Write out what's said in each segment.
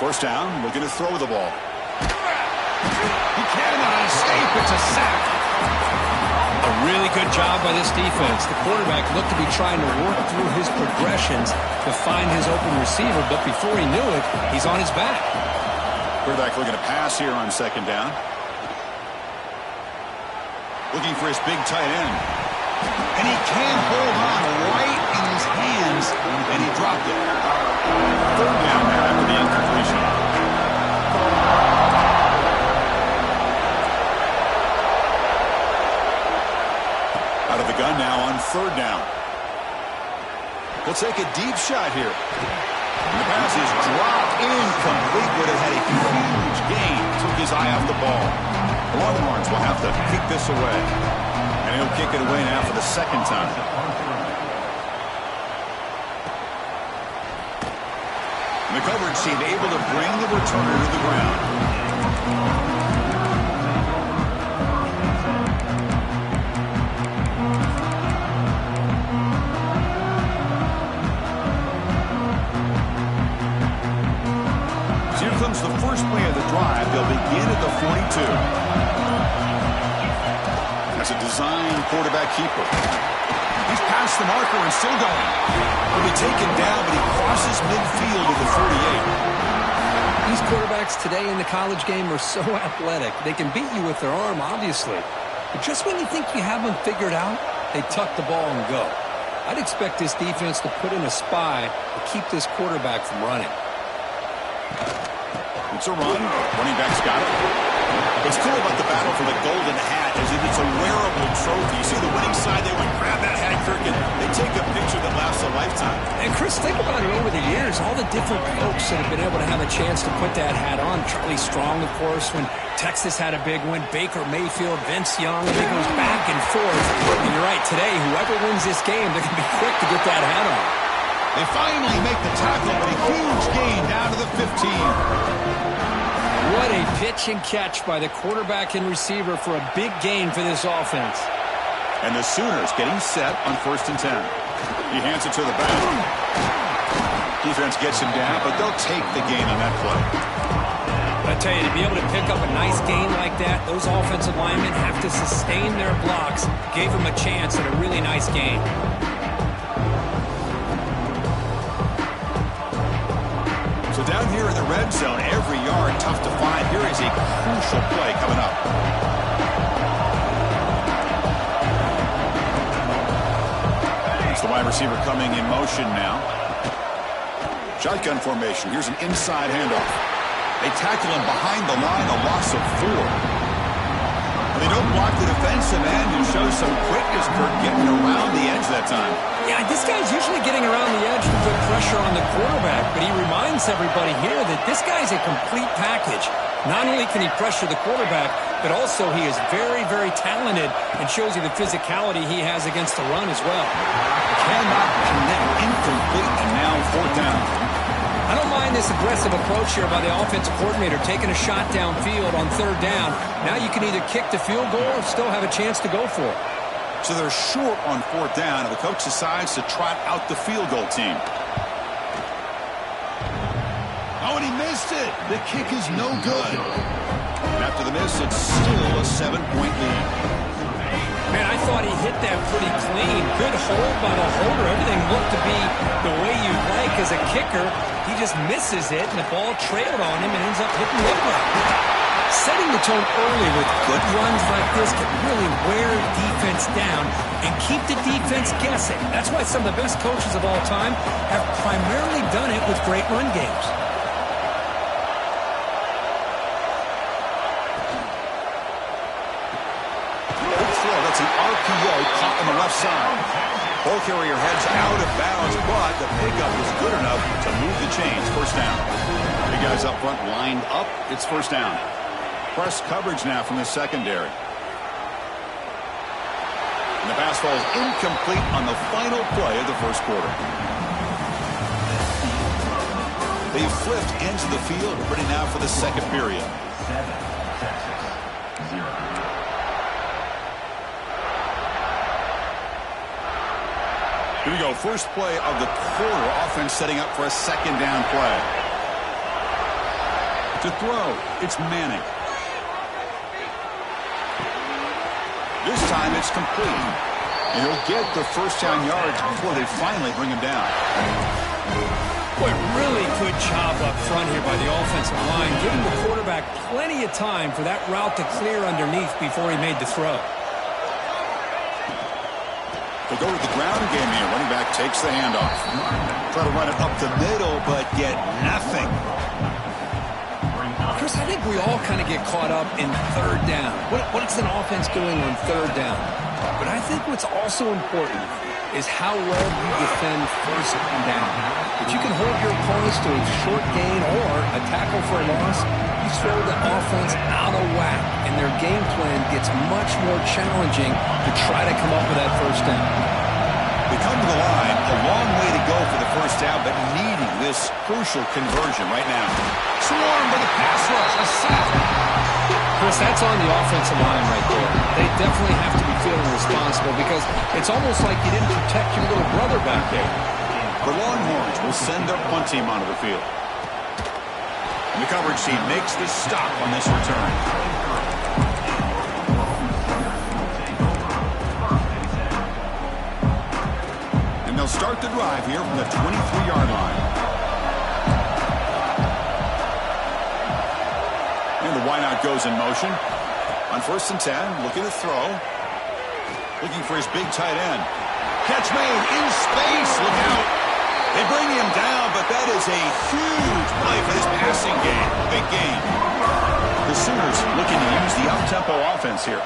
First down, looking to throw the ball. He cannot escape. It's a sack. A really good job by this defense. The quarterback looked to be trying to work through his progressions to find his open receiver, but before he knew it, he's on his back. Quarterback looking to pass here on second down. Looking for his big tight end. And he can't hold on right in his hands, and he dropped it. Third down now after the incompletion. Out of the gun now on third down. He'll take a deep shot here. And the pass is dropped incomplete. Would have had a huge gain. Took his eye off the ball. The Longhorns will have to kick this away. And he'll kick it away now for the second time. And the coverage team able to bring the returner to the ground. The first play of the drive. They'll begin at the 42. That's a design quarterback keeper. He's past the marker and still going. He'll be taken down, but he crosses midfield at the 48. These quarterbacks today in the college game are so athletic. They can beat you with their arm, obviously. But just when you think you have them figured out, they tuck the ball and go. I'd expect this defense to put in a spy to keep this quarterback from running. It's a run. Running back's got it. What's cool about the battle for the golden hat is that it's a wearable trophy. You see the winning side, they went grab that hat, Kirk, and they take a picture that lasts a lifetime. And Chris, think about it over the years, all the different folks that have been able to have a chance to put that hat on. Charlie Strong, of course, when Texas had a big win. Baker Mayfield, Vince Young, and it goes back and forth. And you're right, today, whoever wins this game, they're going to be quick to get that hat on. They finally make the tackle, but a huge gain down to the 15. What a pitch and catch by the quarterback and receiver for a big gain for this offense. And the Sooners getting set on 1st and 10. He hands it to the back. Defense gets him down, but they'll take the gain on that play. I tell you, to be able to pick up a nice gain like that, those offensive linemen have to sustain their blocks. Gave him a chance at a really nice gain. So down here in the red zone, every yard tough to find. Here is a crucial play coming up. It's the wide receiver coming in motion now. Shotgun formation. Here's an inside handoff. They tackle him behind the line, a loss of 4. They don't block the defensive end and show some quickness, Kirk, getting around the edge that time. Yeah, this guy's usually getting around the edge to put pressure on the quarterback, but he reminds everybody here that this guy's a complete package. Not only can he pressure the quarterback, but also he is very, very talented and shows you the physicality he has against the run as well. Cannot connect, incomplete, and now 4th down. I don't mind this aggressive approach here by the offensive coordinator, taking a shot downfield on 3rd down. Now you can either kick the field goal or still have a chance to go for it. So they're short on 4th down, and the coach decides to trot out the field goal team. Oh, and he missed it. The kick is no good. And after the miss, it's still a 7-point lead. Man, I thought he hit that pretty clean. Good hold by the holder. Everything looked to be the way you'd like as a kicker. He just misses it, and the ball trailed on him and ends up hitting the upright. Setting the tone early with good runs like this can really wear defense down and keep the defense guessing. That's why some of the best coaches of all time have primarily done it with great run games. That's an RPO caught on the left side. Ball carrier heads out of bounds, but the pickup is good enough to move the chains. 1st down. The guys up front lined up. It's 1st down. Press coverage now from the secondary. And the pass falls incomplete on the final play of the 1st quarter. They flipped ends of the field, ready now for the 2nd period. 7, Texas, 0. Here we go. First play of the quarter. Offense setting up for a 2nd down play. To throw, it's Manning. This time it's complete. And he'll get the first down yards before they finally bring him down. Boy, really good job up front here by the offensive line, giving the quarterback plenty of time for that route to clear underneath before he made the throw. They go to the ground game here. Running back takes the handoff. Try to run it up the middle, but get nothing. Chris, I think we all kind of get caught up in third down. What's an offense doing on third down? But I think what's also important is how well you defend first down. If you can hold your opponents to a short gain or a tackle for a loss, you throw the offense out of whack, and their game plan gets much more challenging to try to come up with that first down. They come to the line, a long way to go for the first down, but needing this crucial conversion right now. Swarmed by the pass rush, a sack. Chris, that's on the offensive line right there. They definitely have to be feeling responsible because it's almost like you didn't protect your little brother back there. The Longhorns will send their punt team onto the field. And the coverage team makes the stop on this return. And they'll start the drive here from the 23-yard line. And the wideout goes in motion. On 1st and 10, looking to throw. Looking for his big tight end. Catch made in space. Look out. They bring him down, but that is a huge play for this passing game. Big gain. The Sooners looking to use the up-tempo offense here.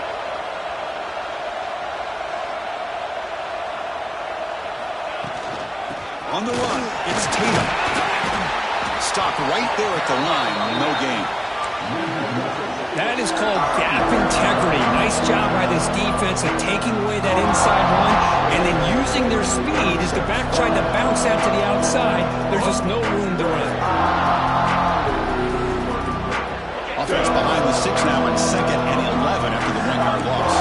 On the run, it's Tatum. Stopped right there at the line. No gain. That is called gap integrity. Nice job by this defense of taking away that inside run and then using their speed as the back tried to bounce out to the outside. There's just no room to run. Offense behind the 6 now in 2nd and 11 after the 1-yard loss.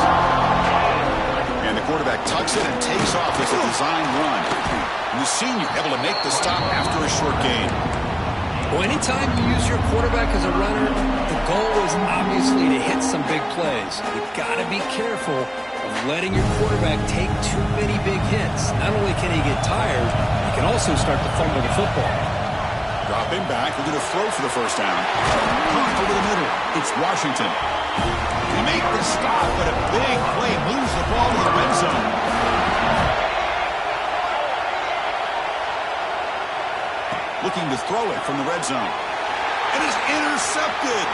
And the quarterback tucks it and takes off as a design run. And the senior able to make the stop after a short gain. Well, anytime you use your quarterback as a runner, the goal is obviously to hit some big plays. You've got to be careful of letting your quarterback take too many big hits. Not only can he get tired, he can also start to fumble the football. Dropping back, we're going to throw for the first down. Pump over the middle. It's Washington. They make the stop, but a big play moves the ball to the red zone. Looking to throw it from the red zone. And it's intercepted.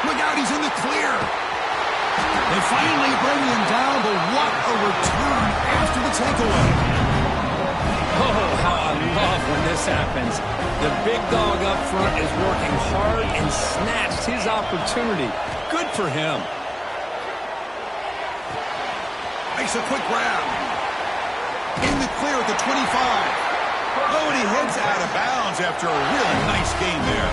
Look out, he's in the clear. They finally bring him down, but what a return after the takeaway. Oh, how I love when this happens. The big dog up front is working hard and snatched his opportunity. Good for him. Makes a quick grab. In the clear at the 25. Oh, and he heads out of bounds after a really nice game there.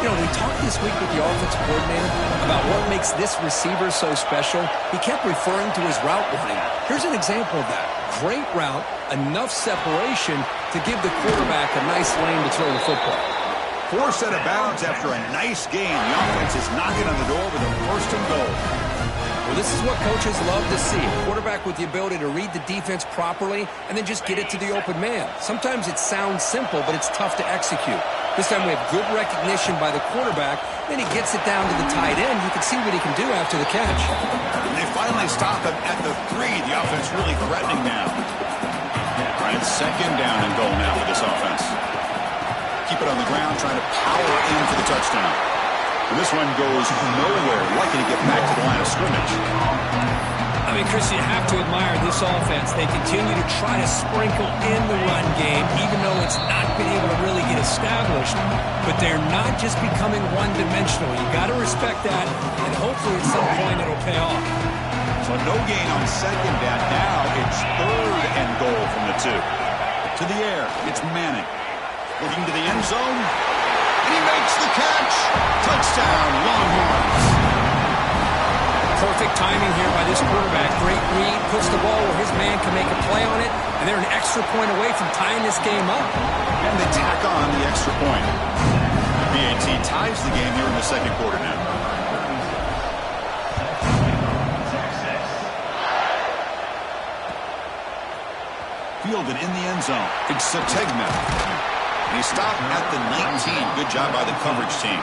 You know, we talked this week with the offensive coordinator about what makes this receiver so special. He kept referring to his route running. Here's an example of that. Great route, enough separation to give the quarterback a nice lane to throw the football. Forced out of bounds after a nice game. The offense is knocking on the door with a 1st and goal. Well, this is what coaches love to see. A quarterback with the ability to read the defense properly and then just get it to the open man. Sometimes it sounds simple, but it's tough to execute. This time we have good recognition by the quarterback. Then he gets it down to the tight end. You can see what he can do after the catch. And they finally stop him at the 3. The offense really threatening now. All right, it's 2nd down and goal now for this offense. Keep it on the ground, trying to power in for the touchdown. And this one goes nowhere, likely to get back to the line of scrimmage. I mean, Chris, you have to admire this offense. They continue to try to sprinkle in the run game, even though it's not been able to really get established. But they're not just becoming one-dimensional. You got to respect that, and hopefully at some point it'll pay off. So no gain on 2nd down. Now it's 3rd and goal from the 2. To the air, it's Manning. Looking to the end zone. And he makes the catch. Touchdown, Longhorns. Perfect timing here by this quarterback. Great read, puts the ball where his man can make a play on it, and they're an extra point away from tying this game up. And they tack on the extra point. PAT ties the game here in the second quarter now. Fielded in the end zone. It's Sategna. And he stopped at the 19. Good job by the coverage team.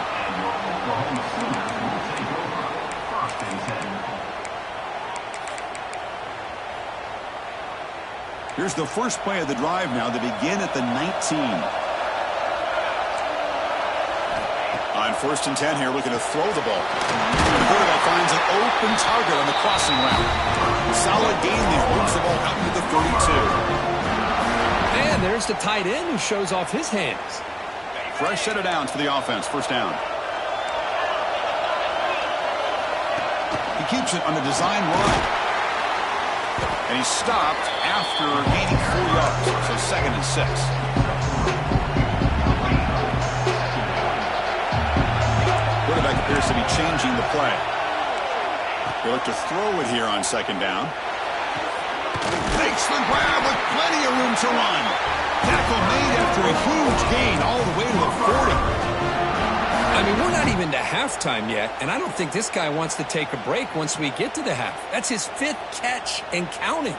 Here's the first play of the drive now. They begin at the 19. On 1st and 10 here, looking to throw the ball. And the quarterback finds an open target on the crossing route. Solid gain there. Moves the ball out into the 32. And there's the tight end who shows off his hands. Fresh set of downs for the offense. First down. He keeps it on the design run. And he stopped after gaining 4 yards. So 2nd and 6. Quarterback appears to be changing the play. They look to throw it here on 2nd down. Makes the grab with plenty of room to run. Tackle made after a huge gain all the way to the 40. I mean, we're not even to halftime yet, and I don't think this guy wants to take a break once we get to the half. That's his 5th catch and counting.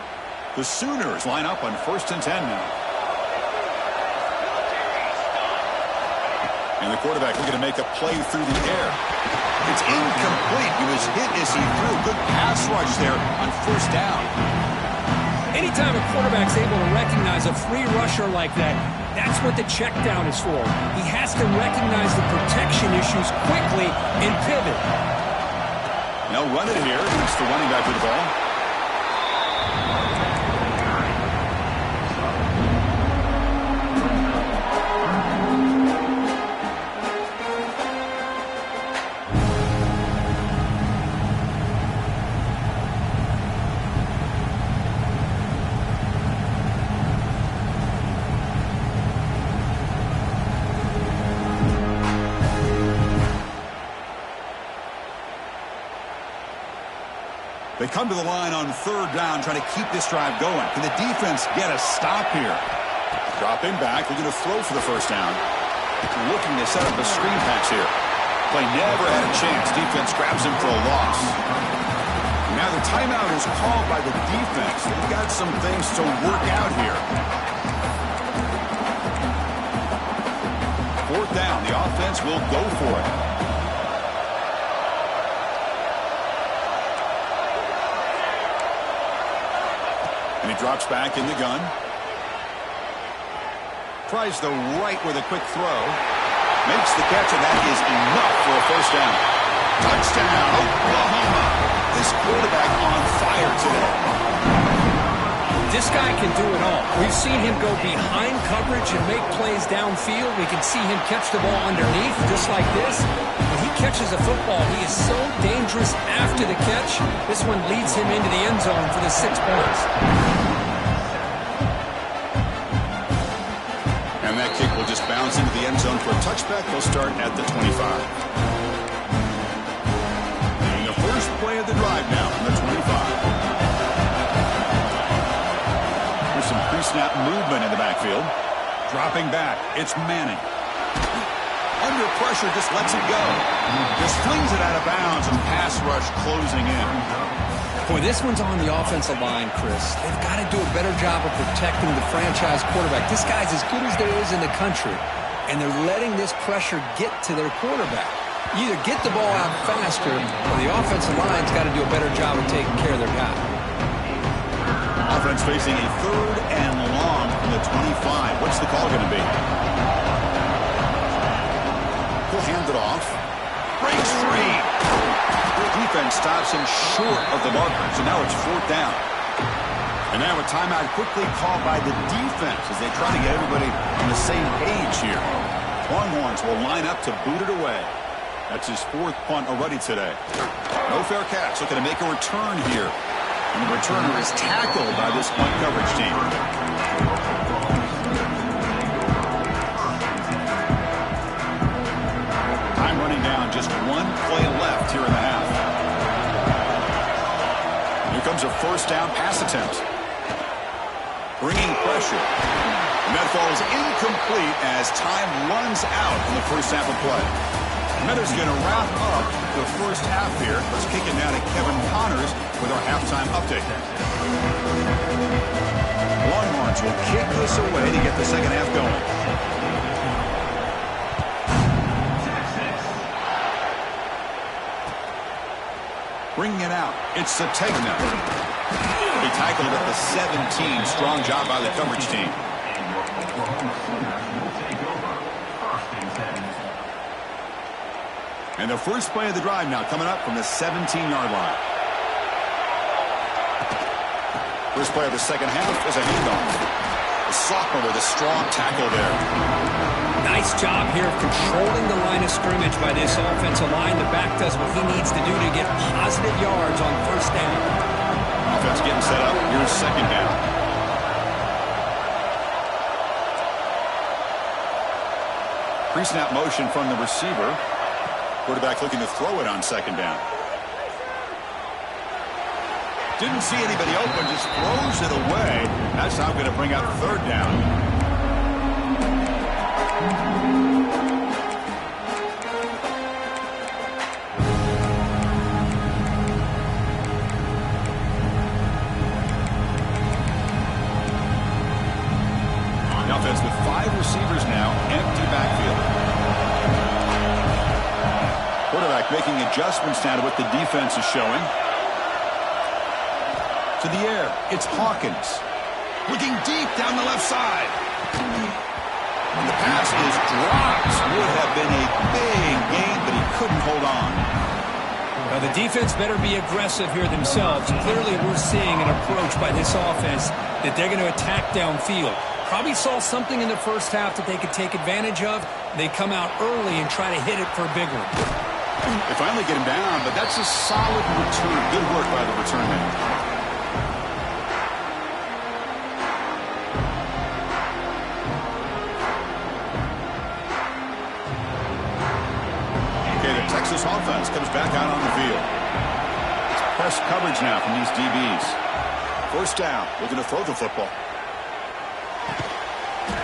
The Sooners line up on 1st and 10 now. And the quarterback looking to make a play through the air. It's incomplete. He was hit as he threw. Good pass rush there on 1st down. Anytime a quarterback's able to recognize a free rusher like that, that's what the check down is for. He has to recognize the protection issues quickly and pivot. They'll run it here. It's the running back with the ball. They come to the line on 3rd down, trying to keep this drive going. Can the defense get a stop here? Dropping back, looking to throw for the 1st down. Looking to set up a screen pass here. Play never had a chance. Defense grabs him for a loss. Now the timeout is called by the defense. They've got some things to work out here. 4th down, the offense will go for it. And he drops back in the gun. Tries the right with a quick throw. Makes the catch, and that is enough for a 1st down. Touchdown, Oklahoma. This quarterback on fire today. This guy can do it all. We've seen him go behind coverage and make plays downfield. We can see him catch the ball underneath, just like this. When he catches a football, he is so dangerous after the catch. This one leads him into the end zone for the 6 points. And that kick will just bounce into the end zone for a touchback. They'll start at the 25. And the first play of the drive now from the 25. There's some pre-snap movement in the backfield. Dropping back, it's Manning. Under pressure, just lets it go. Just flings it out of bounds, and pass rush closing in. Boy, this one's on the offensive line, Chris. They've got to do a better job of protecting the franchise quarterback. This guy's as good as there is in the country, and they're letting this pressure get to their quarterback. You either get the ball out faster, or the offensive line's got to do a better job of taking care of their guy. Offense facing a 3rd and long from the 25. What's the call going to be? He'll hand it off. Breaks free. The defense stops him short of the marker, so now it's 4th down. And now a timeout quickly called by the defense as they try to get everybody on the same page here. Longhorns will line up to boot it away. That's his 4th punt already today. No fair catch, looking to make a return here. And the returner is tackled by this punt coverage team. Time running down, just 1 play left here in the half. Here comes a 1st down pass attempt. Bringing pressure. And that ball is incomplete as time runs out in the first half of play. And that is going to wrap up the first half here. Let's kick it now to Kevin Connors with our halftime update. Longhorns will kick this away to get the second half going. Bringing it out. It's Sategna. He tackled at the 17. Strong job by the coverage team. And the first play of the drive now coming up from the 17-yard line. First play of the second half is a handoff. The sophomore with a strong tackle there. Nice job here of controlling the line of scrimmage by this offensive line. The back does what he needs to do to get positive yards on first down. Offense getting set up. Here's second down. Pre-snap motion from the receiver. Quarterback looking to throw it on second down. Didn't see anybody open, just throws it away. That's how I'm going to bring out third down. The offense with 5 receivers now, empty backfield. Quarterback making adjustments now to what the defense is showing. To the air, it's Hawkins. Looking deep down the left side. And the pass is dropped. Would have been a big gain, but he couldn't hold on. Well, the defense better be aggressive here themselves. Clearly, we're seeing an approach by this offense that they're going to attack downfield. Probably saw something in the first half that they could take advantage of. They come out early and try to hit it for a big one. They finally get him down, but that's a solid return. Good work by the return man. Okay, the Texas offense comes back out on the field. It's press coverage now from these DBs. First down, looking to throw the football.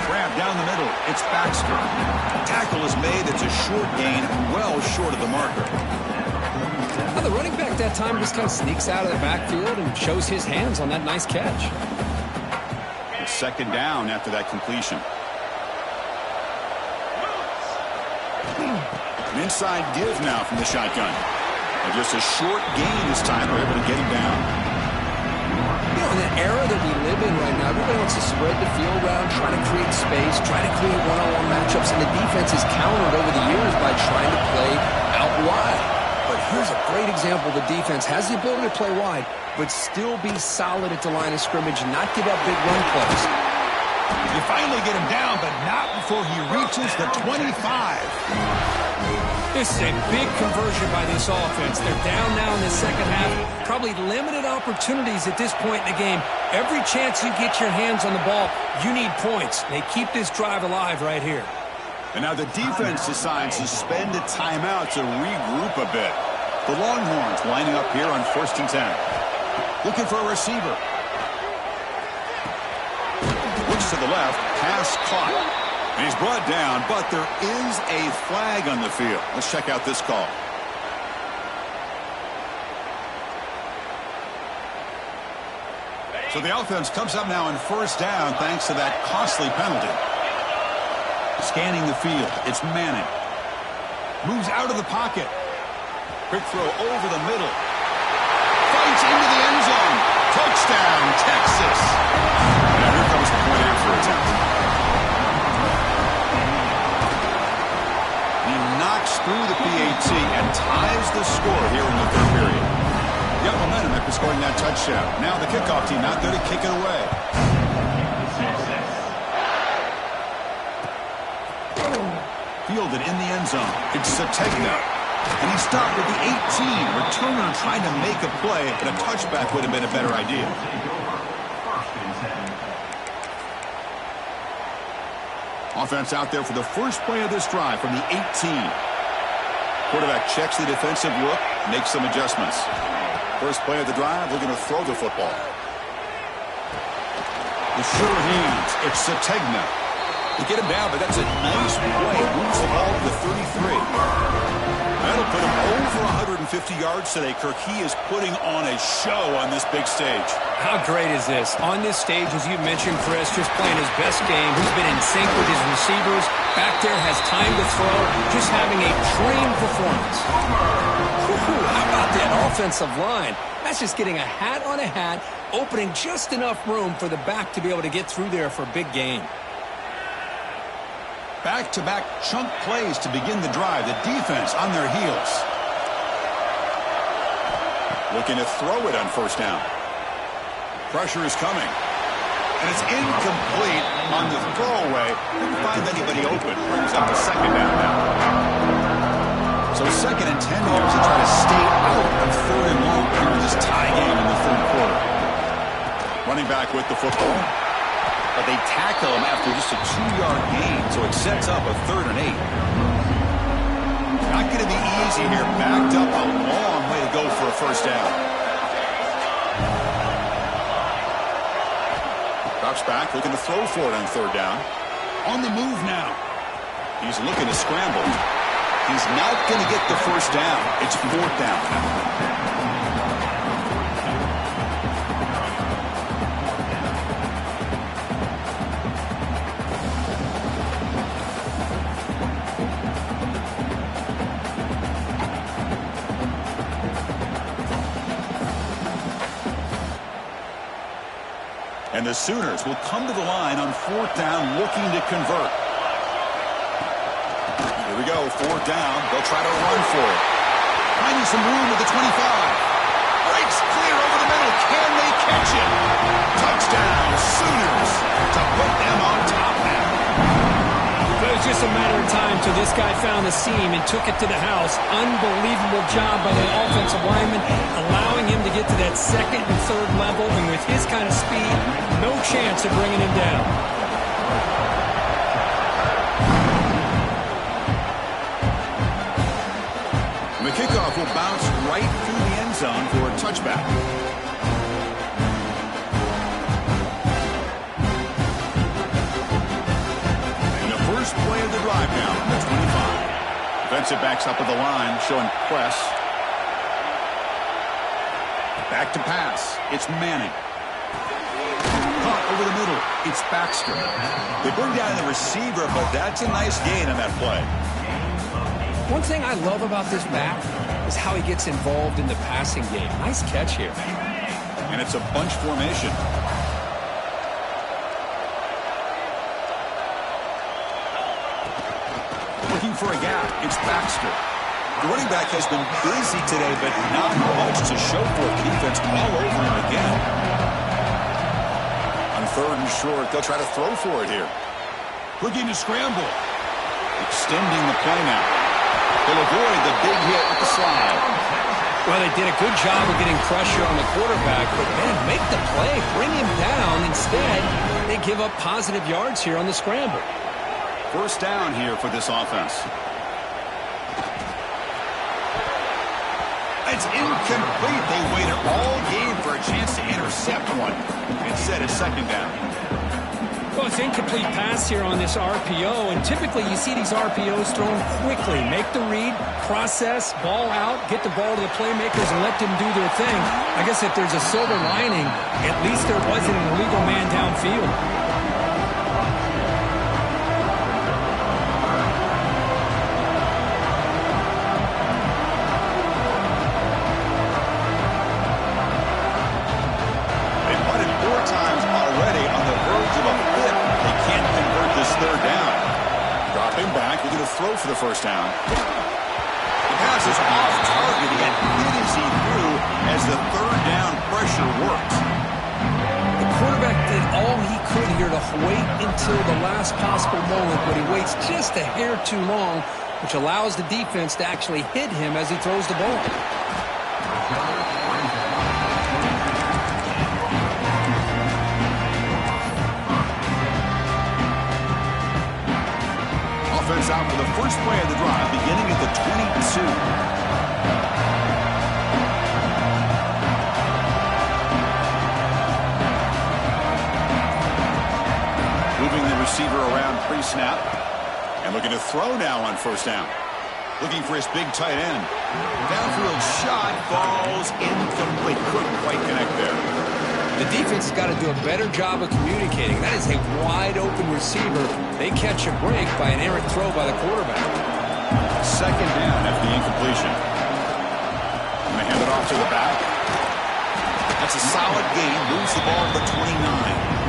Grab down the middle. It's Baxter. The tackle is made. It's a short gain, well short of the marker. Well, the running back that time just kind of sneaks out of the backfield and shows his hands on that nice catch. It's second down after that completion. An inside give now from the shotgun. And just a short gain this time. We're able to get him down. You know, in the era that we live in right now, everybody wants to spread the field around, try to create space, try to create one-on-one matchups, and the defense is countered over the years by trying to play out wide. But here's a great example. The defense has the ability to play wide, but still be solid at the line of scrimmage and not give up big run plays. You finally get him down, but not before he reaches the 25. This is a big conversion by this offense. They're down now in the second half. Probably limited opportunities at this point in the game. Every chance you get your hands on the ball, you need points. They keep this drive alive right here. And now the defense decides to spend a timeout to regroup a bit. The Longhorns lining up here on 1st and 10. Looking for a receiver. Looks to the left. Pass caught. And he's brought down, but there is a flag on the field. Let's check out this call. So the offense comes up now on 1st down thanks to that costly penalty. Scanning the field, it's Manning. Moves out of the pocket. Quick throw over the middle. Fights into the end zone. Touchdown, Texas. Now here comes the point after attempt. He knocks through the PAT and ties the score here in the 3rd period. Got momentum after scoring that touchdown. Now the kickoff team out there to kick it away. Fielded in the end zone. It's Sategna. And he stopped at the 18. Returner trying to make a play, but a touchback would have been a better idea. Offense out there for the first play of this drive from the 18. Quarterback checks the defensive look, makes some adjustments. First play of the drive, looking to throw the football. The sure hands. It's Sategna. They get him down, but that's a nice play. Moves the ball to the 33. That'll put him over 150 yards today, Kirk. He is putting on a show on this big stage. How great is this? On this stage, as you mentioned, Chris, just playing his best game. He's been in sync with his receivers. Back there, has time to throw. Just having a dream performance. How about that offensive line? That's just getting a hat on a hat, opening just enough room for the back to be able to get through there for a big gain. Back-to-back chunk plays to begin the drive. The defense on their heels. Looking to throw it on first down. Pressure is coming. And it's incomplete on the throwaway. Didn't find anybody open. Brings up a second down now. So 2nd and 10 here as they try to stay out of 3rd and long here in this tie game in the 3rd quarter. Running back with the football. But they tackle him after just a 2-yard gain, so it sets up a 3rd and 8. Not going to be easy here. Backed up a long way to go for a first down. Drops back, looking to throw for it on 3rd down. On the move now. He's looking to scramble. He's not going to get the first down. It's 4th down. And the Sooners will come to the line on 4th down looking to convert. Here we go, 4th down. They'll try to run for it. Finding some room at the 25. Breaks clear over the middle. Can they catch it? Touchdown, Sooners, to put them on top now. But it was just a matter of time till this guy found the seam and took it to the house. Unbelievable job by the offensive lineman, allowing him to get to that 2nd and 3rd level, and with his kind of speed, no chance of bringing him down. And the kickoff will bounce right through the end zone for a touchback. And the first play of the drive now, the 25. Defensive backs up at the line, showing press. Back to pass. It's Manning. Caught over the middle. It's Baxter. They bring down the receiver, but that's a nice gain on that play. One thing I love about this back is how he gets involved in the passing game. Nice catch here. And it's a bunch formation. Looking for a gap. It's Baxter. The running back has been busy today, but not much to show for it. The defense all over him again. On 3rd and short, they'll try to throw for it here. Looking to scramble. Extending the play now. They'll avoid the big hit with the slide. Well, they did a good job of getting pressure on the quarterback, but man, make the play, bring him down. Instead, they give up positive yards here on the scramble. First down here for this offense. It's incomplete. They waited all game for a chance to intercept one. Instead, it's 2nd down. Well, it's incomplete pass here on this RPO, and typically you see these RPOs thrown quickly. Make the read, process, ball out, get the ball to the playmakers and let them do their thing. I guess if there's a silver lining, at least there wasn't an illegal man downfield. Throw for the first down. The pass is off target, yet hit as he threw as the 3rd down pressure works. The quarterback did all he could here to wait until the last possible moment, but he waits just a hair too long, which allows the defense to actually hit him as he throws the ball. Out for the first play of the drive, beginning at the 22. receiver around pre-snap. And looking to throw now on first down. Looking for his big tight end. Downfield shot falls incomplete. Couldn't quite connect there. The defense has got to do a better job of communicating. That is a wide-open receiver. They catch a break by an errant throw by the quarterback. Second down after the incompletion. Going to hand it off to the back. That's a solid gain. Moves the ball to the 29.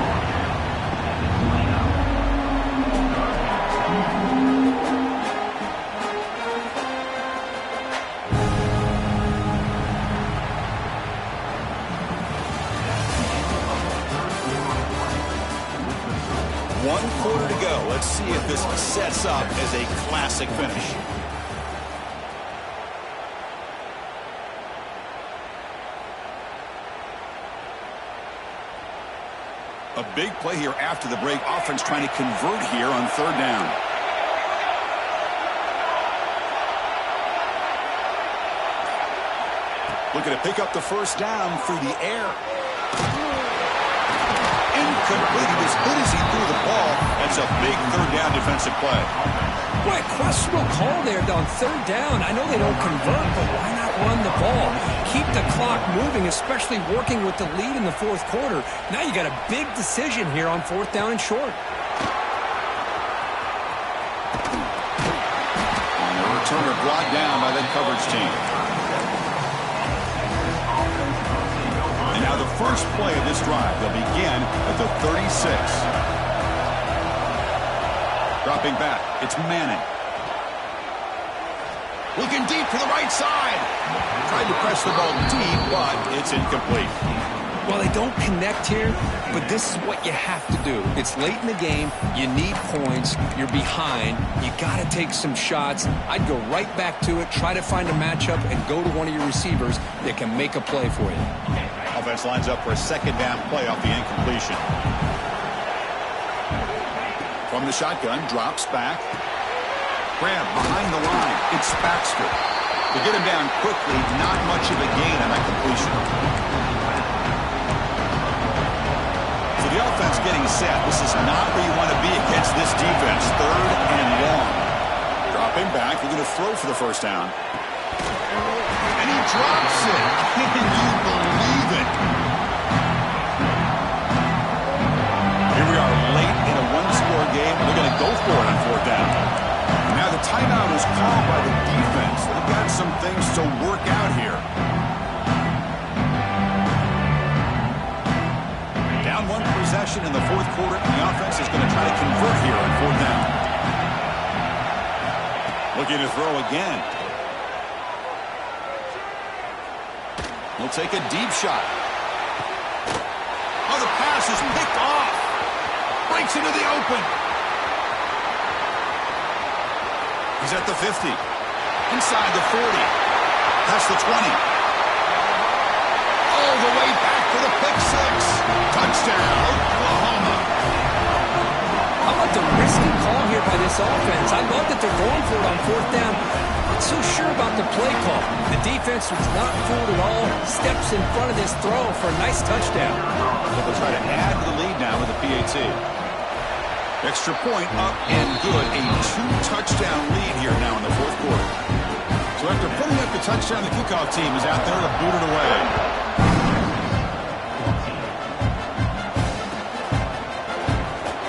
One quarter to go. Let's see if this sets up as a classic finish. A big play here after the break. Offense trying to convert here on third down. Looking to pick up the first down through the air. Incomplete. As good as he threw the ball. That's a big third down defensive play. Boy, questionable call there on third down. I know they don't convert, but why not run the ball? Keep the clock moving, especially working with the lead in the fourth quarter. Now you got a big decision here on fourth down and short. And the returner brought down by that coverage team. And now the first play of this drive. They'll begin at the 36. Dropping back, it's Manning. Looking deep to the right side. Tried to press the ball deep, but it's incomplete. Well, they don't connect here, but this is what you have to do. It's late in the game. You need points. You're behind. You got to take some shots. I'd go right back to it, try to find a matchup, and go to one of your receivers that can make a play for you. Offense lines up for a second down play off the incompletion. From the shotgun, drops back. Grab behind the line. It's Baxter. To get him down quickly, not much of a gain on that completion. So the offense getting set. This is not where you want to be against this defense. Third and long. Dropping back. We're going to throw for the first down. And he drops it. Can you believe it? Here we are late in a one-score game. They're going to go for it on fourth down. Now the timeout is called by the defense. They've got some things to work out here. Down one possession in the fourth quarter, and the offense is going to try to convert here on fourth down. Looking to throw again. He'll take a deep shot. Oh, the pass is picked off. Breaks into the open. He's at the 50. Inside the 40. Past the 20. All the way back for the pick six. Touchdown, Oklahoma. How about the risky call here by this offense? I love that they're going for it on fourth down. Not so sure about the play call. The defense was not fooled at all. Steps in front of this throw for a nice touchdown. They'll try to add to the lead now with the PAT. Extra point up and good. A two-touchdown lead here now in the fourth quarter. So after putting up the touchdown, the kickoff team is out there to boot it away.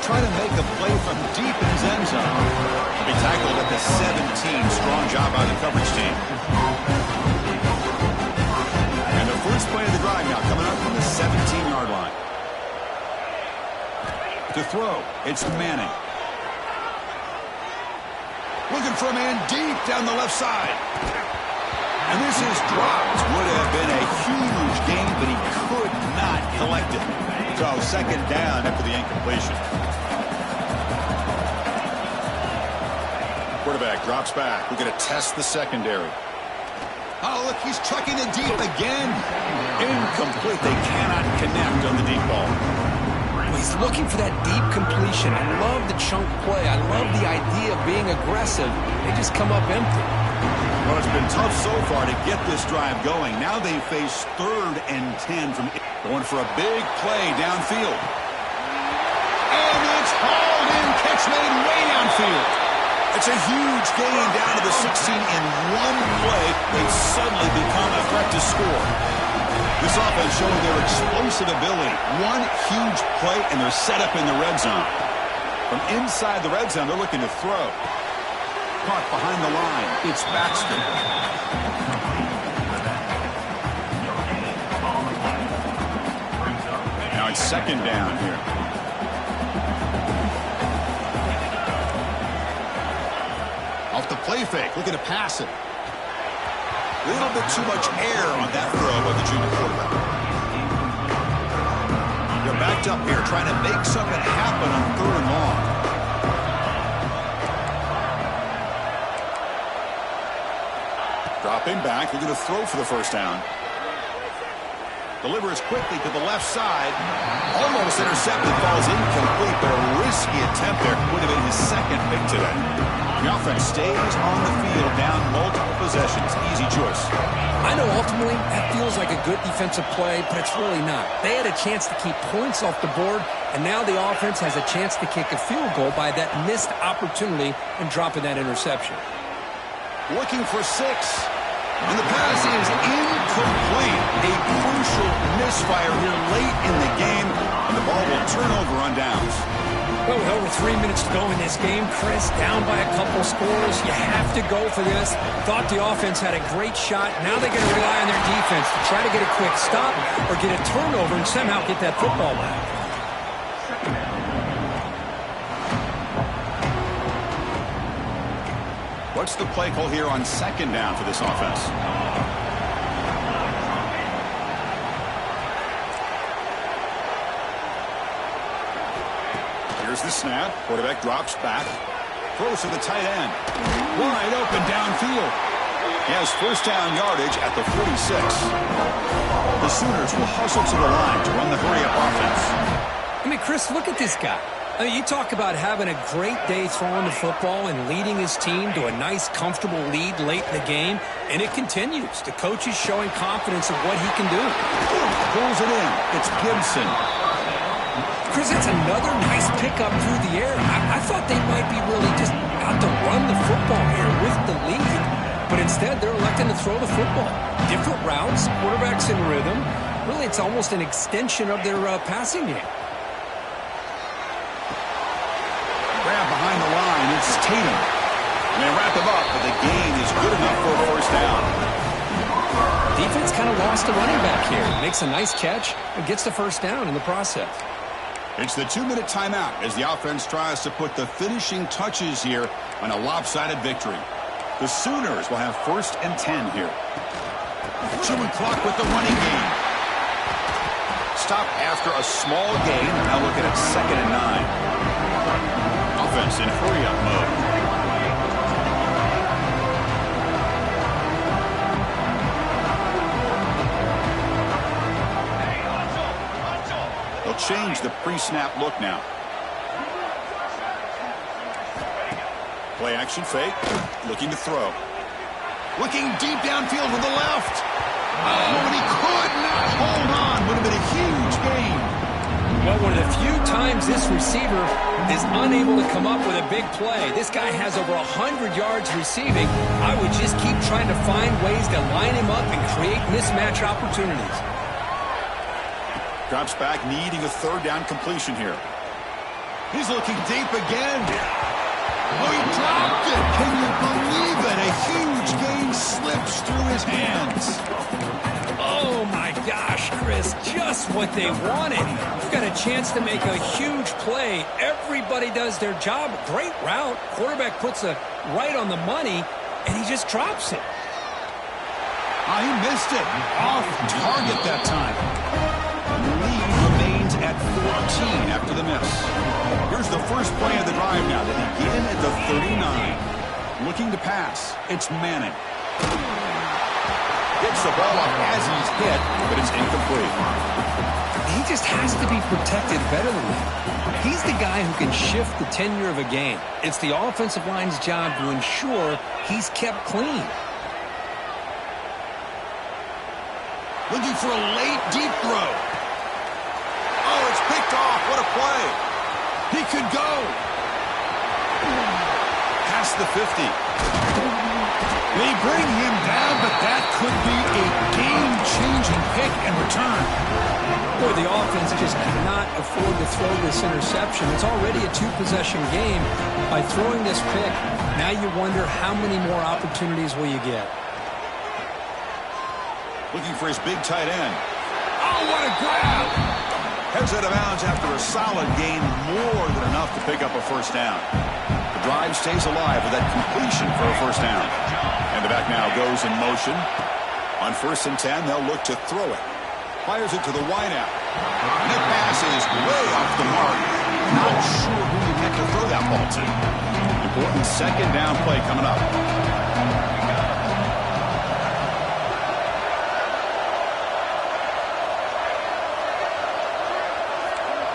Try to make a play from deep in his end zone. He'll be tackled at the 17. Strong job by the coverage team. And the first play of the drive now coming up from the 17-yard line. To throw, it's Manning. Looking for a man deep down the left side. And this is dropped. Would have been a huge gain, but he could not collect it. So second down after the incompletion. Quarterback drops back. We're going to test the secondary. Oh, look, he's chucking it deep again. Incomplete. They cannot connect on the deep ball. He's looking for that deep completion. I love the chunk play. I love the idea of being aggressive. They just come up empty. Well, it's been tough so far to get this drive going. Now they face third and 10 from going for a big play downfield. And it's hauled in catch made way downfield. It's a huge gain down to the 16 in one play. They've suddenly become a threat to score. This offense showing their explosive ability. One huge play, and they're set up in the red zone. From inside the red zone, they're looking to throw. Caught behind the line. It's Baxter. Now it's second down here. Off the play fake, looking to pass it. A little bit too much air on that throw by the junior quarterback. They're backed up here trying to make something happen on 3rd and long. Dropping back, looking to throw for the first down. Delivers quickly to the left side. Almost intercepted, falls incomplete, but a risky attempt there. Would have been his second pick today. The offense stays on the field, down multiple possessions. Easy choice. I know ultimately that feels like a good defensive play, but it's really not. They had a chance to keep points off the board, and now the offense has a chance to kick a field goal by that missed opportunity and dropping that interception. Looking for 6. And the pass is incomplete. A crucial misfire here late in the game, and the ball will turn over on downs. Well, with over 3 minutes to go in this game, Chris, down by a couple scores. You have to go for this. Thought the offense had a great shot. Now they're going to rely on their defense to try to get a quick stop or get a turnover and somehow get that football back. What's the play call here on second down for this offense? Here's the snap. Quarterback drops back. Throws to the tight end. Wide open downfield. He has first down yardage at the 46. The Sooners will hustle to the line to run the hurry-up offense. I mean, Chris, look at this guy. I mean, you talk about having a great day throwing the football and leading his team to a nice, comfortable lead late in the game, and it continues. The coach is showing confidence of what he can do. Pulls it in. It's Gibson. Chris, it's another nice pickup through the air. I thought they might be really just out to run the football here with the lead, but instead they're electing to throw the football. Different routes, quarterbacks in rhythm. Really, it's almost an extension of their passing game. Grab behind the line. It's Tatum. And they wrap him up, but the gain is good enough for a first down. Defense kind of lost a running back here. Makes a nice catch and gets the first down in the process. It's the 2-minute timeout as the offense tries to put the finishing touches here on a lopsided victory. The Sooners will have 1st and 10 here. Chewing clock with the running game. Stop after a small gain. Now looking at 2nd and 9. Offense in hurry-up mode. They'll change the pre-snap look now. Play action fake. Looking to throw. Looking deep downfield with the left. Oh, and he could not hold on. Would have been a huge gain. Well, one of the few times this receiver is unable to come up with a big play. This guy has over 100 yards receiving. I would just keep trying to find ways to line him up and create mismatch opportunities. Drops back, needing a 3rd down completion here. He's looking deep again. Oh, he dropped it. Can you believe it? A huge gain slips through his hands. Oh, my gosh, Chris, just what they wanted. You've got a chance to make a huge play. Everybody does their job. Great route. Quarterback puts it right on the money, and he just drops it. He missed it. Off target that time. Lead remains at 14 after the miss. Here's the first play of the drive now. They begin at the 39. Looking to pass. It's Manning. Gets the ball up as he's hit, but it's incomplete. He just has to be protected better than that. He's the guy who can shift the tenure of a game. It's the offensive line's job to ensure he's kept clean. Looking for a late deep throw. Oh, it's picked off. What a play. He could go. past the 50. They bring him down, but that could be a game-changing pick and return. Boy, the offense just cannot afford to throw this interception. It's already a two-possession game. By throwing this pick, now you wonder how many more opportunities will you get. Looking for his big tight end. Oh, what a grab! Heads out of bounds after a solid gain, more than enough to pick up a first down. The drive stays alive with that completion for a first down. And the back now goes in motion. On 1st and 10, they'll look to throw it. Fires it to the wideout. And that pass is way off the mark. Not sure who you meant to throw that ball to. Important second down play coming up.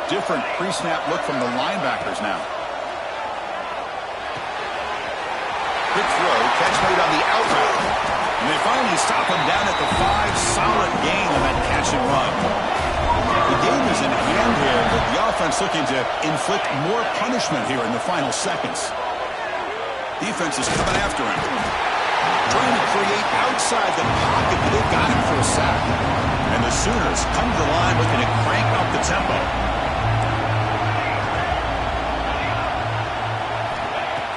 Different pre-snap look from the linebackers now. Quick throw, catch made on the out route. And they finally stop him down at the 5. Solid gain on that catch and run. The game is in hand here, but the offense looking to inflict more punishment here in the final seconds. Defense is coming after him. Trying to create outside the pocket, but they've got him for a sack. And the Sooners come to the line looking to crank up the tempo.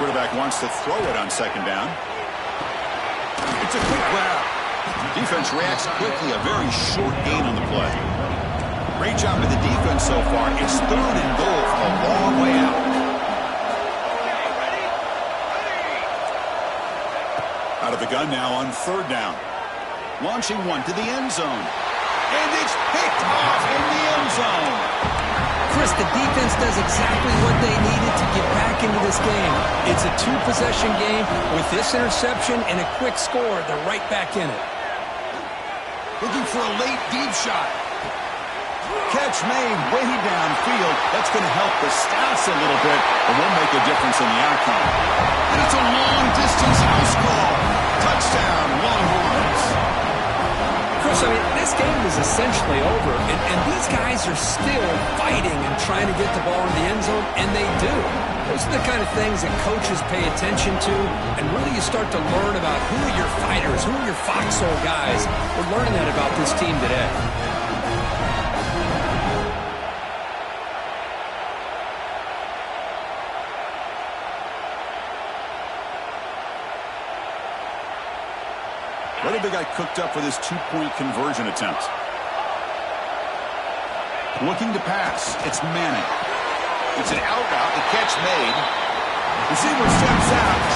Quarterback wants to throw it on 2nd down. It's a quick grab. Defense reacts quickly. A very short gain on the play. Great job by the defense so far. It's 3rd and goal from a long way out. Out of the gun now on 3rd down. Launching one to the end zone. And it's picked off in the end zone. Chris, the defense does exactly what they needed to get back into this game. It's a two-possession game. With this interception and a quick score, they're right back in it. Looking for a late deep shot. Catch made way downfield. That's going to help the stats a little bit, but won't make a difference in the outcome. And it's a long-distance house call. Touchdown, Longhorns. Chris, I mean, this game is essentially over, and these guys are still fighting and trying to get the ball in the end zone, and they do. Those are the kind of things that coaches pay attention to, and really you start to learn about who are your fighters, who are your foxhole guys. We're learning that about this team today. What have they got cooked up for this 2-point conversion attempt? Looking to pass. It's Manning. It's an out route. The catch made. Receiver steps out.